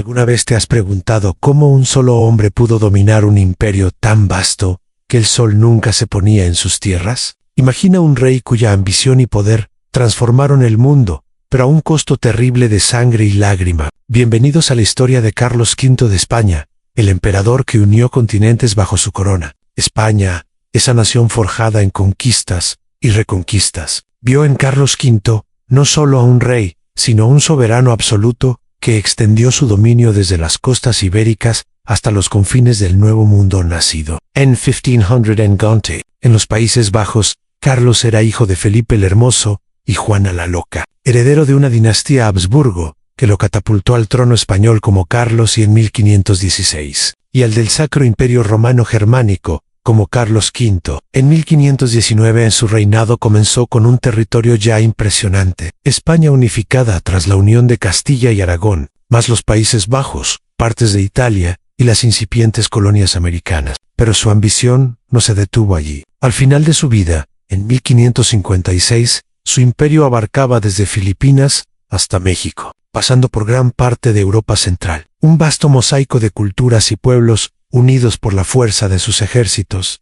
¿Alguna vez te has preguntado cómo un solo hombre pudo dominar un imperio tan vasto que el sol nunca se ponía en sus tierras? Imagina un rey cuya ambición y poder transformaron el mundo, pero a un costo terrible de sangre y lágrima. Bienvenidos a la historia de Carlos V de España, el emperador que unió continentes bajo su corona. España, esa nación forjada en conquistas y reconquistas, vio en Carlos V no solo a un rey, sino a un soberano absoluto que extendió su dominio desde las costas ibéricas hasta los confines del Nuevo Mundo nacido. En 1520, en los Países Bajos, Carlos era hijo de Felipe el Hermoso y Juana la Loca, heredero de una dinastía Habsburgo que lo catapultó al trono español como Carlos y en 1516, y al del Sacro Imperio Romano Germánico como Carlos V. En 1519 en su reinado comenzó con un territorio ya impresionante, España unificada tras la unión de Castilla y Aragón, más los Países Bajos, partes de Italia y las incipientes colonias americanas. Pero su ambición no se detuvo allí. Al final de su vida, en 1556, su imperio abarcaba desde Filipinas hasta México, pasando por gran parte de Europa Central. Un vasto mosaico de culturas y pueblos unidos por la fuerza de sus ejércitos.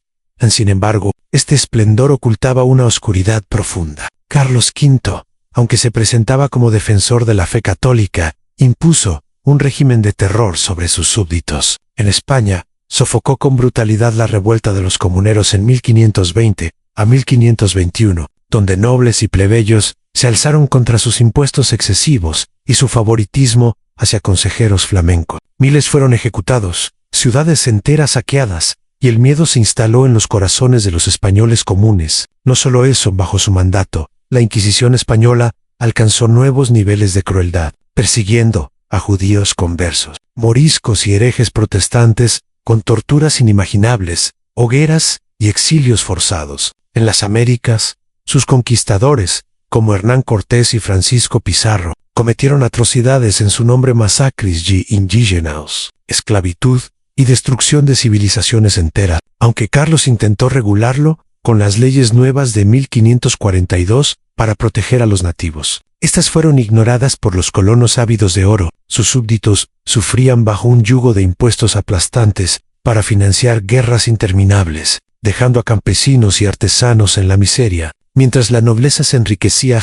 Sin embargo, este esplendor ocultaba una oscuridad profunda. Carlos V, aunque se presentaba como defensor de la fe católica, impuso un régimen de terror sobre sus súbditos. En España, sofocó con brutalidad la revuelta de los comuneros en 1520 a 1521, donde nobles y plebeyos se alzaron contra sus impuestos excesivos y su favoritismo hacia consejeros flamencos. Miles fueron ejecutados, ciudades enteras saqueadas, y el miedo se instaló en los corazones de los españoles comunes. No solo eso, bajo su mandato, la Inquisición española alcanzó nuevos niveles de crueldad, persiguiendo a judíos conversos, moriscos y herejes protestantes, con torturas inimaginables, hogueras y exilios forzados. En las Américas, sus conquistadores, como Hernán Cortés y Francisco Pizarro, cometieron atrocidades en su nombre, masacres y indígenas, esclavitud y destrucción de civilizaciones enteras, aunque Carlos intentó regularlo con las leyes nuevas de 1542 para proteger a los nativos. Estas fueron ignoradas por los colonos ávidos de oro. Sus súbditos sufrían bajo un yugo de impuestos aplastantes para financiar guerras interminables, dejando a campesinos y artesanos en la miseria. Mientras la nobleza se enriquecía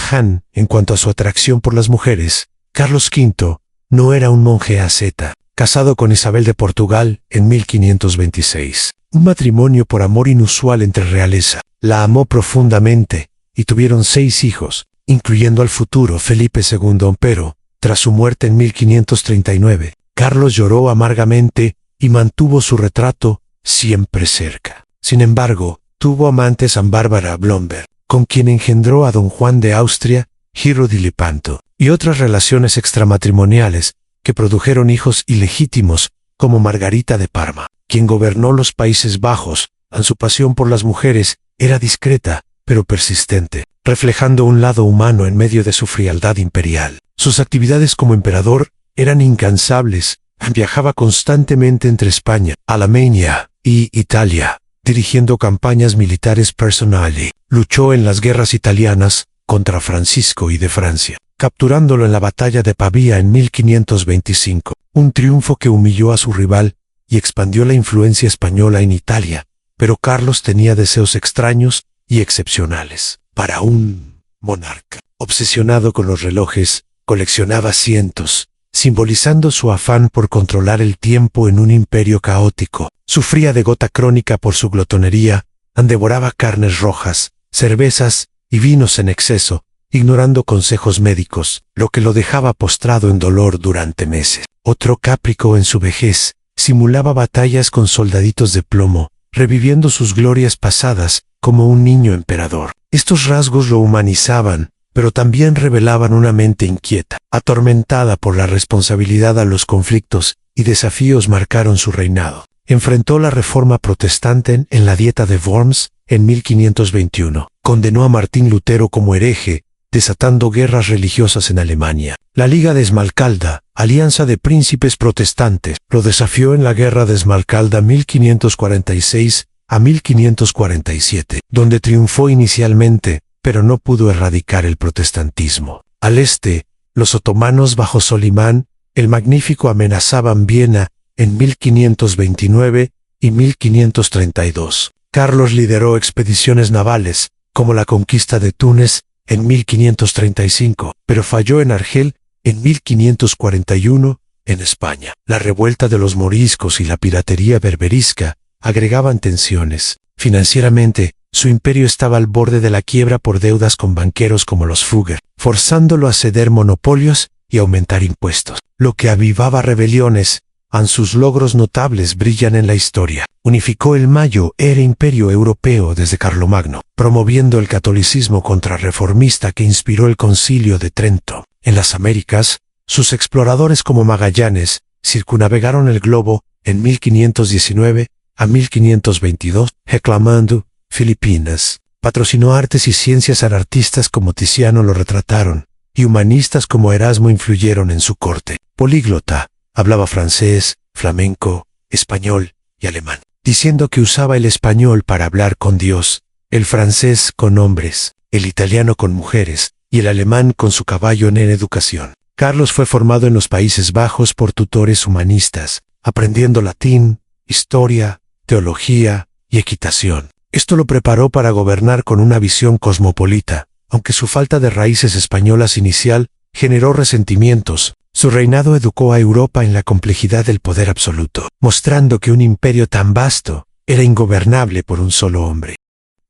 en cuanto a su atracción por las mujeres, Carlos V no era un monje asceta, casado con Isabel de Portugal en 1526. Un matrimonio por amor inusual entre realeza. La amó profundamente y tuvieron 6 hijos, incluyendo al futuro Felipe II, pero, tras su muerte en 1539, Carlos lloró amargamente y mantuvo su retrato siempre cerca. Sin embargo, tuvo amante San Bárbara Blomberg, con quien engendró a don Juan de Austria, Giro di Lepanto, y otras relaciones extramatrimoniales que produjeron hijos ilegítimos como Margarita de Parma, quien gobernó los Países Bajos. Su pasión por las mujeres era discreta, pero persistente, reflejando un lado humano en medio de su frialdad imperial. Sus actividades como emperador eran incansables. Viajaba constantemente entre España, Alemania y Italia, dirigiendo campañas militares personales. Luchó en las guerras italianas contra Francisco I de Francia, capturándolo en la batalla de Pavía en 1525, un triunfo que humilló a su rival y expandió la influencia española en Italia. Pero Carlos tenía deseos extraños y excepcionales. Para un monarca obsesionado con los relojes, coleccionaba cientos, simbolizando su afán por controlar el tiempo en un imperio caótico. Sufría de gota crónica por su glotonería, devoraba carnes rojas, cervezas y vinos en exceso, ignorando consejos médicos, lo que lo dejaba postrado en dolor durante meses. Otro cáprico en su vejez, simulaba batallas con soldaditos de plomo, reviviendo sus glorias pasadas como un niño emperador. Estos rasgos lo humanizaban, pero también revelaban una mente inquieta, atormentada por la responsabilidad. A los conflictos y desafíos marcaron su reinado. Enfrentó la reforma protestante en la Dieta de Worms en 1521. Condenó a Martín Lutero como hereje, desatando guerras religiosas en Alemania. La Liga de Esmalcalda, alianza de príncipes protestantes, lo desafió en la Guerra de Esmalcalda 1546 a 1547, donde triunfó inicialmente, pero no pudo erradicar el protestantismo. Al este, los otomanos bajo Solimán el Magnífico amenazaban Viena en 1529 y 1532. Carlos lideró expediciones navales, como la conquista de Túnez en 1535, pero falló en Argel en 1541 en España. La revuelta de los moriscos y la piratería berberisca agregaban tensiones. Financieramente, su imperio estaba al borde de la quiebra por deudas con banqueros como los Fugger, forzándolo a ceder monopolios y aumentar impuestos, lo que avivaba rebeliones. Sus logros notables brillan en la historia. Unificó el Mayo, era imperio europeo desde Carlomagno, promoviendo el catolicismo contrarreformista que inspiró el Concilio de Trento. En las Américas, sus exploradores como Magallanes circunnavegaron el globo en 1519 a 1522, reclamando Filipinas. Patrocinó artes y ciencias anarquistas como Tiziano lo retrataron, y humanistas como Erasmo influyeron en su corte. Políglota, hablaba francés, flamenco, español y alemán, diciendo que usaba el español para hablar con Dios, el francés con hombres, el italiano con mujeres y el alemán con su caballo en educación. Carlos fue formado en los Países Bajos por tutores humanistas, aprendiendo latín, historia, teología y equitación. Esto lo preparó para gobernar con una visión cosmopolita, aunque su falta de raíces españolas inicial generó resentimientos. Su reinado educó a Europa en la complejidad del poder absoluto, mostrando que un imperio tan vasto era ingobernable por un solo hombre.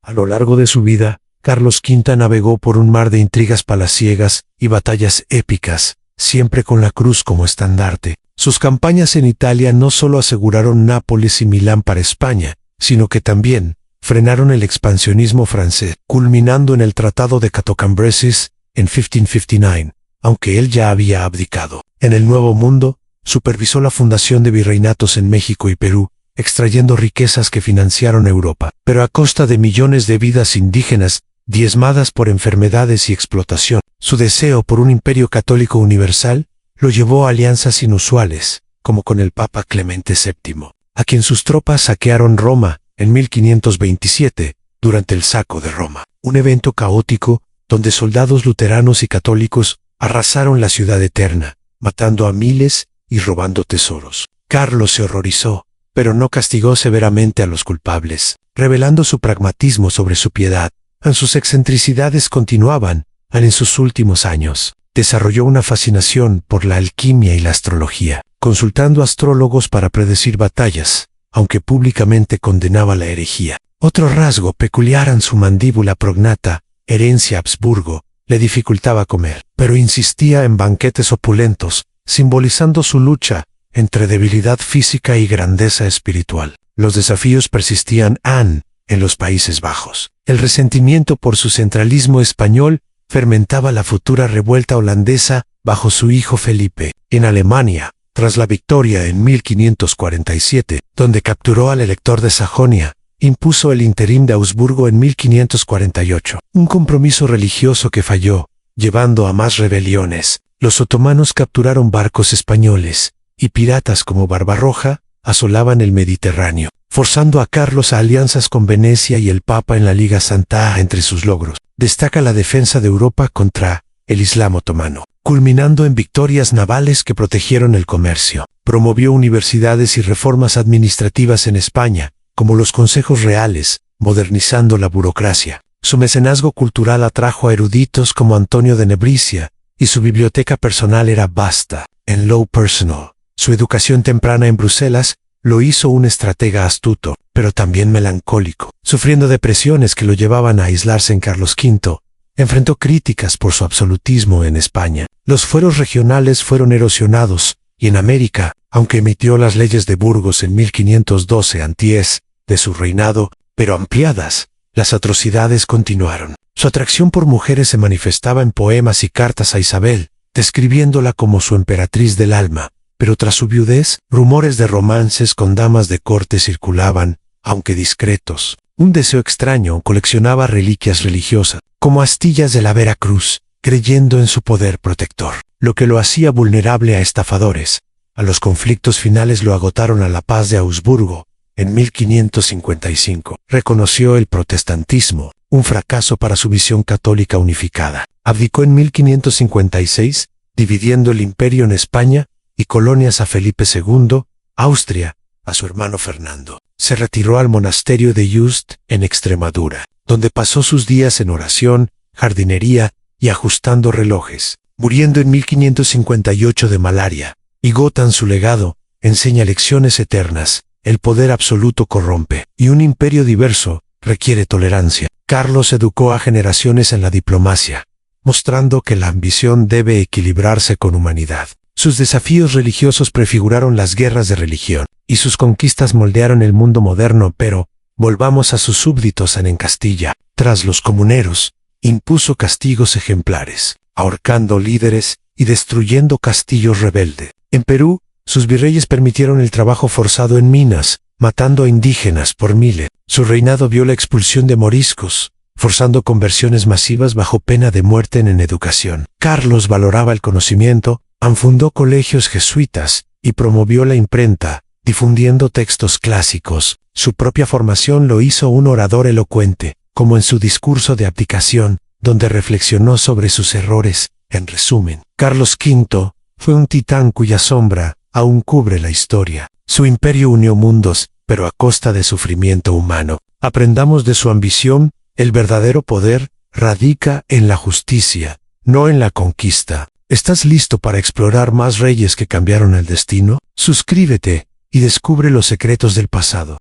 A lo largo de su vida, Carlos V navegó por un mar de intrigas palaciegas y batallas épicas, siempre con la cruz como estandarte. Sus campañas en Italia no solo aseguraron Nápoles y Milán para España, sino que también frenaron el expansionismo francés, culminando en el Tratado de Cateau-Cambrésis en 1559. Aunque él ya había abdicado. En el Nuevo Mundo, supervisó la fundación de virreinatos en México y Perú, extrayendo riquezas que financiaron Europa, pero a costa de millones de vidas indígenas, diezmadas por enfermedades y explotación. Su deseo por un imperio católico universal lo llevó a alianzas inusuales, como con el Papa Clemente VII, a quien sus tropas saquearon Roma en 1527, durante el saco de Roma. Un evento caótico donde soldados luteranos y católicos arrasaron la ciudad eterna, matando a miles y robando tesoros. Carlos se horrorizó, pero no castigó severamente a los culpables, revelando su pragmatismo sobre su piedad. Sus excentricidades continuaban, en sus últimos años. Desarrolló una fascinación por la alquimia y la astrología, consultando astrólogos para predecir batallas, aunque públicamente condenaba la herejía. Otro rasgo peculiar en su mandíbula prognata, herencia Habsburgo, le dificultaba comer, pero insistía en banquetes opulentos, simbolizando su lucha entre debilidad física y grandeza espiritual. Los desafíos persistían en los Países Bajos. El resentimiento por su centralismo español fermentaba la futura revuelta holandesa bajo su hijo Felipe. En Alemania, tras la victoria en 1547, donde capturó al elector de Sajonia, impuso el interín de Augsburgo en 1548, un compromiso religioso que falló, llevando a más rebeliones. Los otomanos capturaron barcos españoles, y piratas como Barbarroja asolaban el Mediterráneo, forzando a Carlos a alianzas con Venecia y el Papa en la Liga Santa. Entre sus logros, destaca la defensa de Europa contra el Islam otomano, culminando en victorias navales que protegieron el comercio. Promovió universidades y reformas administrativas en España, como los consejos reales, modernizando la burocracia. Su mecenazgo cultural atrajo a eruditos como Antonio de Nebrija, y su biblioteca personal era vasta, en lo personal. Su educación temprana en Bruselas lo hizo un estratega astuto, pero también melancólico. Sufriendo depresiones que lo llevaban a aislarse en Carlos V, enfrentó críticas por su absolutismo en España. Los fueros regionales fueron erosionados, y en América, aunque emitió las leyes de Burgos en 1512 antes de su reinado, pero ampliadas, las atrocidades continuaron. Su atracción por mujeres se manifestaba en poemas y cartas a Isabel, describiéndola como su emperatriz del alma, pero tras su viudez, rumores de romances con damas de corte circulaban, aunque discretos. Un deseo extraño coleccionaba reliquias religiosas, como astillas de la Veracruz, creyendo en su poder protector, lo que lo hacía vulnerable a estafadores. A los conflictos finales lo agotaron a la paz de Augsburgo, en 1555. Reconoció el protestantismo, un fracaso para su visión católica unificada. Abdicó en 1556, dividiendo el imperio en España y colonias a Felipe II, Austria, a su hermano Fernando. Se retiró al monasterio de Just, en Extremadura, donde pasó sus días en oración, jardinería y ajustando relojes, muriendo en 1558 de malaria. Y Gotham, su legado, enseña lecciones eternas: el poder absoluto corrompe, y un imperio diverso requiere tolerancia. Carlos educó a generaciones en la diplomacia, mostrando que la ambición debe equilibrarse con humanidad. Sus desafíos religiosos prefiguraron las guerras de religión, y sus conquistas moldearon el mundo moderno. Pero volvamos a sus súbditos en Castilla. Tras los comuneros, impuso castigos ejemplares, ahorcando líderes y destruyendo castillos rebeldes. En Perú, sus virreyes permitieron el trabajo forzado en minas, matando a indígenas por miles. Su reinado vio la expulsión de moriscos, forzando conversiones masivas bajo pena de muerte en educación. Carlos valoraba el conocimiento, fundó colegios jesuitas y promovió la imprenta, difundiendo textos clásicos. Su propia formación lo hizo un orador elocuente, como en su discurso de abdicación, donde reflexionó sobre sus errores. En resumen, Carlos V fue un titán cuya sombra aún cubre la historia. Su imperio unió mundos, pero a costa de sufrimiento humano. Aprendamos de su ambición: el verdadero poder radica en la justicia, no en la conquista. ¿Estás listo para explorar más reyes que cambiaron el destino? Suscríbete y descubre los secretos del pasado.